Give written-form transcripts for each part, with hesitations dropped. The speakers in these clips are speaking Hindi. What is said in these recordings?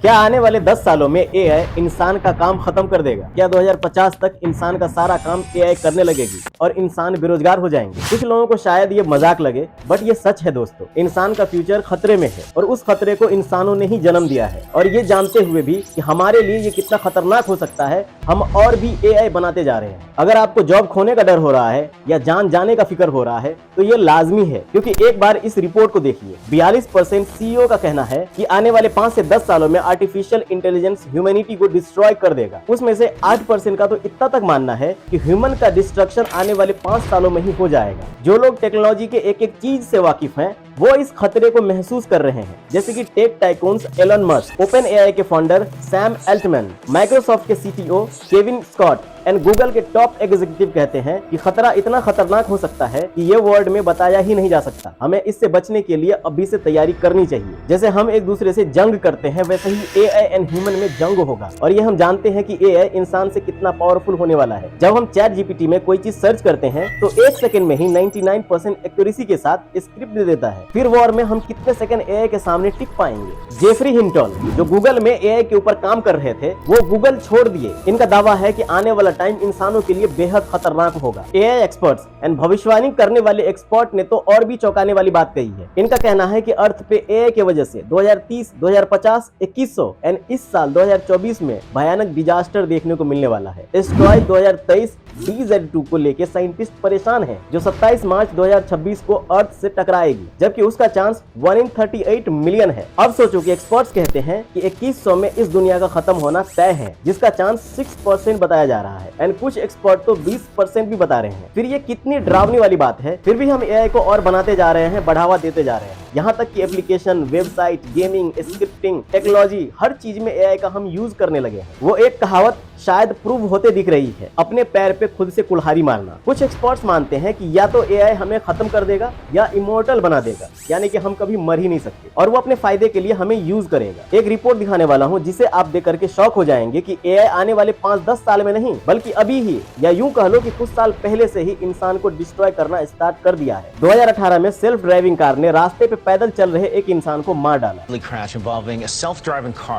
क्या आने वाले 10 सालों में एआई इंसान का काम खत्म कर देगा? क्या 2050 तक इंसान का सारा काम एआई करने लगेगी और इंसान बेरोजगार हो जाएंगे? कुछ लोगों को शायद ये मजाक लगे, बट ये सच है दोस्तों। इंसान का फ्यूचर खतरे में है और उस खतरे को इंसानों ने ही जन्म दिया है। और ये जानते हुए भी कि हमारे लिए ये कितना खतरनाक हो सकता है, हम और भी एआई बनाते जा रहे हैं। अगर आपको जॉब खोने का डर हो रहा है या जान जाने का फिक्र हो रहा है तो ये लाजमी है, क्योंकि एक बार इस रिपोर्ट को देखिए। 42% सीईओ का कहना है कि आने वाले 5 से 10 सालों में आर्टिफिशियल इंटेलिजेंस ह्यूमैनिटी को डिस्ट्रॉय कर देगा। उसमें से 8% का तो इतना तक मानना है कि ह्यूमन का डिस्ट्रक्शन आने वाले 5 सालों में ही हो जाएगा। जो लोग टेक्नोलॉजी के एक एक चीज से वाकिफ हैं वो इस खतरे को महसूस कर रहे हैं, जैसे कि tech tycoons Elon Musk, open AI के फाउंडर सैम अल्टमैन, माइक्रोसॉफ्ट के CTO Kevin Scott and Google के टॉप एग्जीक्यूटिव कहते हैं कि खतरा इतना खतरनाक हो सकता है कि ये वर्ड में बताया ही नहीं जा सकता। हमें इससे बचने के लिए अभी से तैयारी करनी चाहिए। जैसे हम एक दूसरे से जंग करते हैं, वैसे ही एआई एंड ह्यूमन में जंग होगा। और ये हम जानते हैं कि एआई इंसान से कितना पावरफुल होने वाला है। जब हम चैट जीपीटी में कोई चीज सर्च करते हैं तो 1 सेकंड में ही 99% एक्यूरेसी के साथ स्क्रिप्ट दे देता है। फिर वॉर में हम कितने सेकंड एआई के सामने टिक पाएंगे? जेफरी हिंटन, जो गूगल में एआई के ऊपर काम कर रहे थे, वो गूगल छोड़ दिए। इनका दावा है कि आने वाला टाइम इंसानों के लिए बेहद खतरनाक होगा। एआई एक्सपर्ट्स एंड भविष्यवाणी करने वाले एक्सपर्ट ने तो और भी चौंकाने वाली बात कही है। इनका कहना है कि अर्थ पे एआई की वजह से 2030, 2050, 2100 एंड इस साल 2024 में भयानक डिजास्टर देखने को मिलने वाला है। एस्ट्रॉयड 2023 DZ2 को लेकर साइंटिस्ट परेशान हैं, जो 27 मार्च 2026 को अर्थ से टकराएगी, जबकि उसका चांस 1 in 38 मिलियन है। अब सोचो कि एक्सपर्ट्स कहते हैं कि 2100 में इस दुनिया का खत्म होना तय है, जिसका चांस 6% बताया जा रहा है एंड कुछ एक्सपर्ट तो 20% भी बता रहे हैं। फिर ये कितनी डरावनी वाली बात है। फिर भी हम एआई को और बनाते जा रहे हैं, बढ़ावा देते जा रहे हैं। यहाँ तक कि application, website, gaming, scripting, technology, हर चीज में एआई का हम यूज करने लगे हैं। वो एक कहावत शायद प्रूव होते दिख रही है, अपने पैर पे खुद से कुल्हाड़ी मारना। कुछ एक्सपर्ट्स मानते हैं कि या तो एआई हमें खत्म कर देगा या इमोर्टल बना देगा, यानी कि हम कभी मर ही नहीं सकते, और वो अपने फायदे के लिए हमें यूज करेगा। एक रिपोर्ट दिखाने वाला हूँ जिसे आप देख करके शॉक हो जाएंगे कि एआई आने वाले 5-10 साल में नहीं, बल्कि अभी ही, या यूं कह लो कि कुछ साल पहले से ही इंसान को डिस्ट्रॉय करना स्टार्ट कर दिया है। 2018 में सेल्फ ड्राइविंग कार ने रास्ते पे पैदल चल रहे एक इंसान को मार डाला।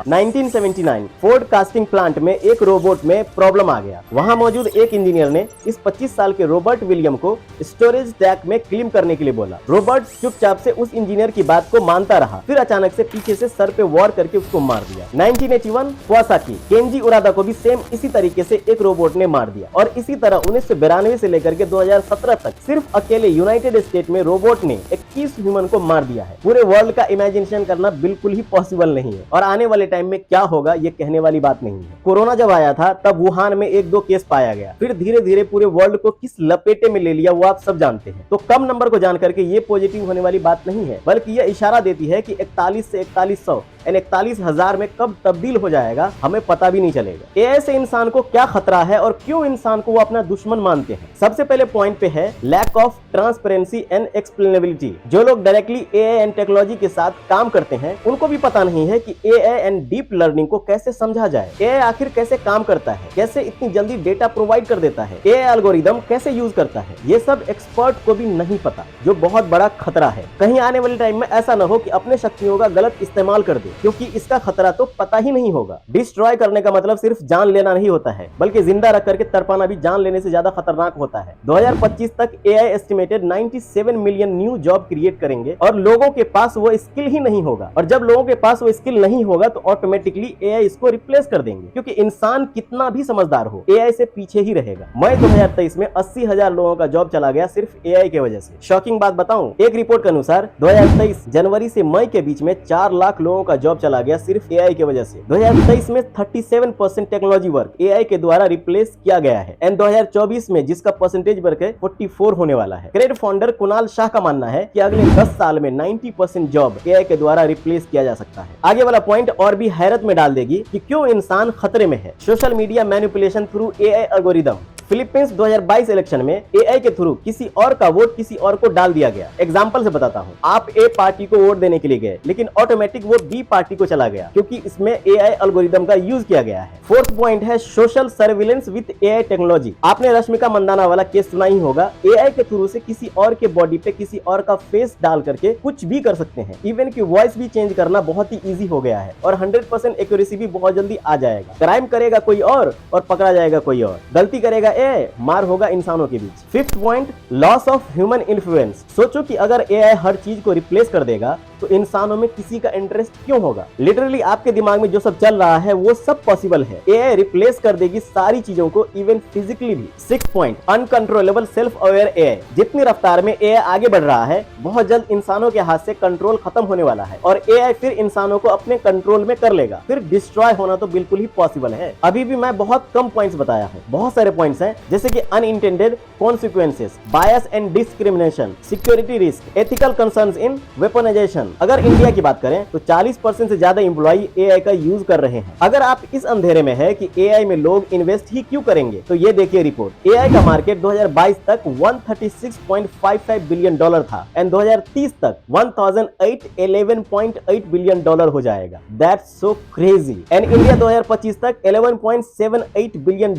1979 फोर्ड कास्टिंग प्लांट में एक रोबोट में प्रॉब्लम आ गया। वहां मौजूद एक इंजीनियर ने इस 25 साल के रॉबर्ट विलियम को स्टोरेज टैंक में क्लीन करने के लिए बोला। रॉबर्ट चुपचाप से उस इंजीनियर की बात को मानता रहा, फिर अचानक से पीछे से सर पे वार करके उसको मार दिया। 1981 कवासाकी केंजी उरादा को भी सेम इसी तरीके से एक रोबोट ने मार दिया। और इसी तरह 1992 से लेकर के 2017 तक सिर्फ अकेले यूनाइटेड स्टेट में रोबोट ने 21 ह्यूमन को मार दिया है। पूरे वर्ल्ड का इमेजिनेशन करना बिल्कुल ही पॉसिबल नहीं है, और आने वाले टाइम में क्या होगा ये कहने वाली बात नहीं है। कोरोना जब आया था तब वुहान में 1-2 केस पाया गया, फिर धीरे धीरे पूरे वर्ल्ड को किस लपेटे में ले लिया वो आप सब जानते हैं। तो कम नंबर को जान करके ये पॉजिटिव होने वाली बात नहीं है, बल्कि ये इशारा देती है कि 41 से 4100 एंड 41,000 में कब तब्दील हो जाएगा हमें पता भी नहीं चलेगा। एआई से इंसान को क्या खतरा है और क्यों इंसान को वो अपना दुश्मन मानते हैं? सबसे पहले पॉइंट पे है लैक ऑफ ट्रांसपेरेंसी एंड एक्सप्लेनेबिलिटी। जो लोग डायरेक्टली एआई एंड टेक्नोलॉजी के साथ काम करते हैं उनको भी पता नहीं है कि एआई एंड डीप लर्निंग को कैसे समझा जाए। एआई आखिर कैसे काम करता है, कैसे इतनी जल्दी डेटा प्रोवाइड कर देता है, एआई एल्गोरिदम कैसे यूज करता है, ये सब एक्सपर्ट को भी नहीं पता, जो बहुत बड़ा खतरा है। कहीं आने वाले टाइम में ऐसा न हो कि अपने शक्तियों का गलत इस्तेमाल कर दे, क्योंकि इसका खतरा तो पता ही नहीं होगा। डिस्ट्रॉय करने का मतलब सिर्फ जान लेना नहीं होता है, बल्कि जिंदा रख करके तड़पाना भी जान लेने से ज्यादा खतरनाक होता है। 2025 तक AI estimated 97 million new job create करेंगे, और लोगों के पास वो स्किल ही नहीं होगा। और जब लोगों के पास वो स्किल नहीं होगा तो ऑटोमेटिकली एआई इसको रिप्लेस कर देंगे, क्योंकि इंसान कितना भी समझदार हो एआई से पीछे ही रहेगा। मई 2023 में 80,000 लोगों का जॉब चला गया सिर्फ एआई की वजह से। शॉकिंग बात बताऊं, एक रिपोर्ट के अनुसार 2023 जनवरी से मई के बीच में 4 लाख लोगों का जॉब चला गया सिर्फ एआई की वजह से। 2023 में 37% टेक्नोलॉजी वर्क एआई के द्वारा रिप्लेस किया गया है, एंड 2024 में जिसका परसेंटेज वर्क है 44 होने वाला है। क्रेड फाउंडर कुणाल शाह का मानना है कि अगले 10 साल में 90% जॉब एआई के द्वारा रिप्लेस किया जा सकता है। आगे वाला पॉइंट और भी हैरत में डाल देगी कि क्यों इंसान खतरे में है। Social media manipulation through AI algorithm. Philippines 2022 election में एआई के थ्रू किसी और का वोट किसी और को डाल दिया गया। एग्जांपल से बताता हूं, आप ए पार्टी को वोट देने के लिए गए, लेकिन ऑटोमेटिक वोट बी पार्टी को चला गया क्योंकि इसमें एआई एल्गोरिदम का यूज किया गया है। फोर्थ पॉइंट है social surveillance with AI technology. आपने रश्मिका मंदाना वाला केस सुना ही होगा। एआई के थ्रू से किसी और के बॉडी पे किसी और का फेस डाल करके कुछ भी कर सकते हैं। इवन की वॉइस भी चेंज करना बहुत ही इजी हो गया है और 100% एक्यूरेसी भी बहुत जल्दी आ जाएगा। क्राइम करेगा कोई और पकड़ा जाएगा कोई और, गलती करेगा एआई, मार होगा इंसानों के बीच। Fifth point, loss of human influence. सोचो कि अगर एआई हर चीज को रिप्लेस कर देगा तो इंसानों में किसी का इंटरेस्ट क्यों होगा। लिटरली आपके दिमाग में जो सब चल रहा है वो सब पॉसिबल है। एआई रिप्लेस कर देगी सारी चीजों को, इवन फिजिकली भी। Sixth point, uncontrollable self aware AI. जितनी रफ्तार में एआई आगे बढ़ रहा है, बहुत जल्द इंसानों के हाथ से कंट्रोल खत्म होने वाला है और एआई फिर इंसानों को अपने कंट्रोल में कर लेगा। फिर डिस्ट्रॉय होना तो बिल्कुल ही पॉसिबल है। अभी भी मैं बहुत कम पॉइंट्स बताया हूँ, बहुत सारे पॉइंट्स हैं, जैसे कि unintended consequences, bias and discrimination, security risk, ethical concerns in weaponisation. अगर इंडिया की बात करें तो 40% से ज्यादा एम्प्लॉई एआई का यूज कर रहे हैं। अगर आप इस अंधेरे में है कि एआई में लोग इन्वेस्ट ही क्यों करेंगे, तो ये देखिए रिपोर्ट। एआई का मार्केट 2022 तक $136.55 बिलियन था एंड 2030 तक $1,811.8 बिलियन हो जाएगा। That's so crazy. And India 2025 तक $11.78 बिलियन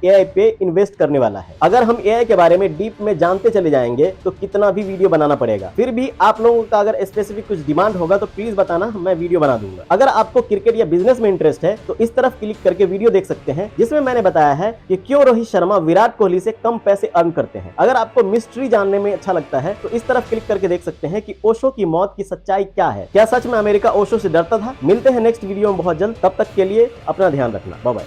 एआई पे इन्वेस्ट करने वाला है। अगर हम एआई के बारे में डीप में जानते चले जाएंगे तो कितना भी वीडियो बनाना पड़ेगा। फिर भी आप लोगों का अगर स्पेसिफिक कुछ डिमांड होगा तो प्लीज बताना, मैं वीडियो बना दूंगा। अगर आपको क्रिकेट या बिजनेस में इंटरेस्ट है तो इस तरफ क्लिक करके वीडियो देख सकते हैं, जिसमें मैंने बताया है कि क्यों रोहित शर्मा विराट कोहली से कम पैसे अर्न करते हैं। अगर आपको मिस्ट्री जानने में अच्छा लगता है तो इस तरफ क्लिक करके देख सकते हैं कि ओशो की मौत की सच्चाई क्या है। क्या सच में अमेरिका ओशो से डरता था? मिलते हैं नेक्स्ट वीडियो में बहुत जल्द। तब तक के लिए अपना ध्यान रखना। Bye bye.